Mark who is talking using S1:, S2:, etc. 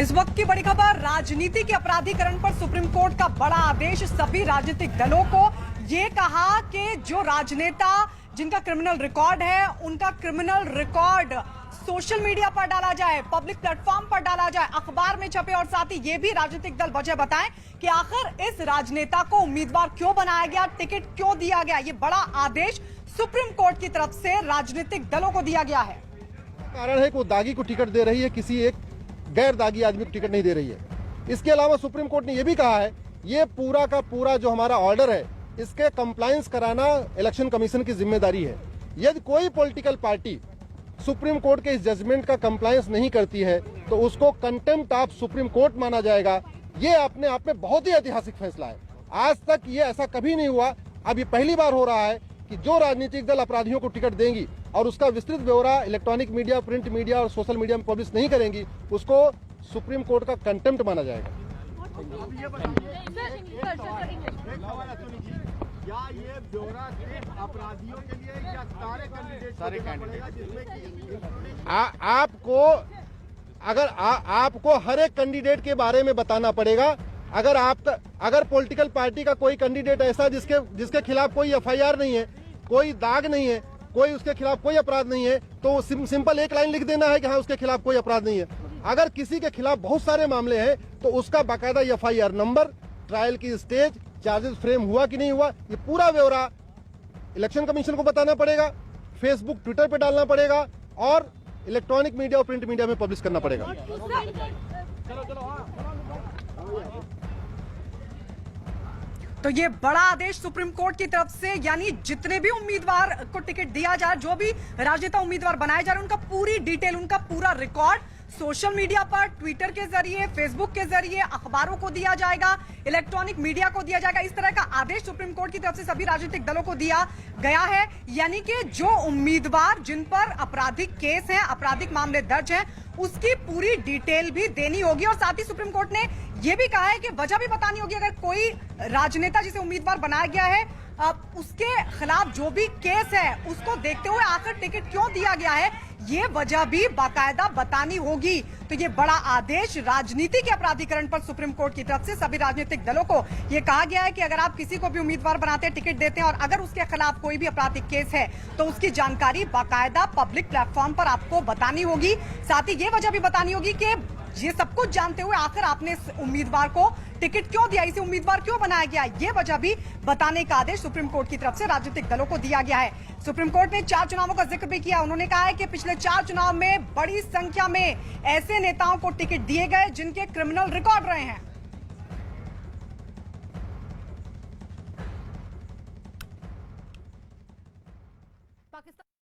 S1: इस वक्त की बड़ी खबर, राजनीति के अपराधीकरण पर सुप्रीम कोर्ट का बड़ा आदेश। सभी राजनीतिक दलों को ये कहा कि जो राजनेता जिनका क्रिमिनल रिकॉर्ड है, उनका क्रिमिनल रिकॉर्ड सोशल मीडिया पर डाला जाए, पब्लिक प्लेटफॉर्म पर डाला जाए, अखबार में छपे, और साथ ही ये भी राजनीतिक दल वजह बताएं कि आखिर इस राजनेता को उम्मीदवार क्यों बनाया गया, टिकट क्यों दिया गया। ये बड़ा आदेश सुप्रीम कोर्ट की तरफ से राजनीतिक दलों को दिया गया है।
S2: कारण है कि वो दागी को टिकट दे रही है, किसी एक गैर दागी आदमी को टिकट नहीं दे रही है। इसके अलावा सुप्रीम कोर्ट ने यह भी कहा है, ये पूरा का पूरा जो हमारा ऑर्डर है, इसके कंप्लायंस कराना इलेक्शन कमीशन की जिम्मेदारी है। यदि कोई पॉलिटिकल पार्टी सुप्रीम कोर्ट के इस जजमेंट का कंप्लायंस नहीं करती है तो उसको कंटेम्प्ट ऑफ सुप्रीम कोर्ट माना जाएगा। ये अपने आप में बहुत ही ऐतिहासिक फैसला है। आज तक ये ऐसा कभी नहीं हुआ। अब ये पहली बार हो रहा है कि जो राजनीतिक दल अपराधियों को टिकट देंगी और उसका विस्तृत ब्यौरा इलेक्ट्रॉनिक मीडिया, प्रिंट मीडिया और सोशल मीडिया में पब्लिश नहीं करेंगी, उसको सुप्रीम कोर्ट का कंटेम्प्ट माना जाएगा।
S3: क्या ये ब्यौरा सिर्फ अपराधियों के लिए या सारे कैंडिडेट?
S2: आपको हर एक कैंडिडेट के बारे में बताना पड़ेगा। अगर पॉलिटिकल पार्टी का कोई कैंडिडेट ऐसा जिसके खिलाफ कोई एफआईआर नहीं है, कोई दाग नहीं है, कोई उसके खिलाफ कोई अपराध नहीं है, तो सिंपल एक लाइन लिख देना है कि हाँ उसके खिलाफ कोई अपराध नहीं है। अगर किसी के खिलाफ बहुत सारे मामले हैं तो उसका बाकायदा एफआईआर नंबर, ट्रायल की स्टेज, चार्जेस फ्रेम हुआ कि नहीं हुआ, ये पूरा ब्यौरा इलेक्शन कमीशन को बताना पड़ेगा, फेसबुक, ट्विटर पे डालना पड़ेगा और इलेक्ट्रॉनिक मीडिया और प्रिंट मीडिया में पब्लिश करना पड़ेगा।
S1: तो ये बड़ा आदेश सुप्रीम कोर्ट की तरफ से, यानी जितने भी उम्मीदवार को टिकट दिया जा रहा है, जो भी राजनेता उम्मीदवार बनाए जा रहे हैं, उनका पूरी डिटेल, उनका पूरा रिकॉर्ड सोशल मीडिया पर, ट्विटर के जरिए, फेसबुक के जरिए, अखबारों को दिया जाएगा, इलेक्ट्रॉनिक मीडिया को दिया जाएगा। इस तरह का आदेश सुप्रीम कोर्ट की तरफ से सभी राजनीतिक दलों को दिया गया है। यानी कि जो उम्मीदवार जिन पर आपराधिक केस हैं, आपराधिक मामले दर्ज हैं, उसकी पूरी डिटेल भी देनी होगी। और साथ ही सुप्रीम कोर्ट ने यह भी कहा है कि वजह भी बतानी होगी। अगर कोई राजनेता जिसे उम्मीदवार बनाया गया है, उसके खिलाफ जो भी केस है, उसको देखते हुए आखिर टिकट क्यों दिया गया है, ये वजह भी बाकायदा बतानी होगी। तो ये बड़ा आदेश राजनीति के अपराधीकरण पर सुप्रीम कोर्ट की तरफ से सभी राजनीतिक दलों को ये कहा गया है कि अगर आप किसी को भी उम्मीदवार बनाते हैं, टिकट देते हैं, और अगर उसके खिलाफ कोई भी आपराधिक केस है तो उसकी जानकारी बाकायदा पब्लिक प्लेटफॉर्म पर आपको बतानी होगी। साथ ही ये वजह भी बतानी होगी कि ये सब कुछ जानते हुए आखिर आपने इस उम्मीदवार को टिकट क्यों दिया, इसे उम्मीदवार क्यों बनाया गया, ये वजह भी बताने का आदेश सुप्रीम कोर्ट की तरफ से राजनीतिक दलों को दिया गया है। सुप्रीम कोर्ट ने 4 चुनावों का जिक्र भी किया। उन्होंने कहा है कि पिछले 4 चुनाव में बड़ी संख्या में ऐसे नेताओं को टिकट दिए गए जिनके क्रिमिनल रिकॉर्ड रहे हैं।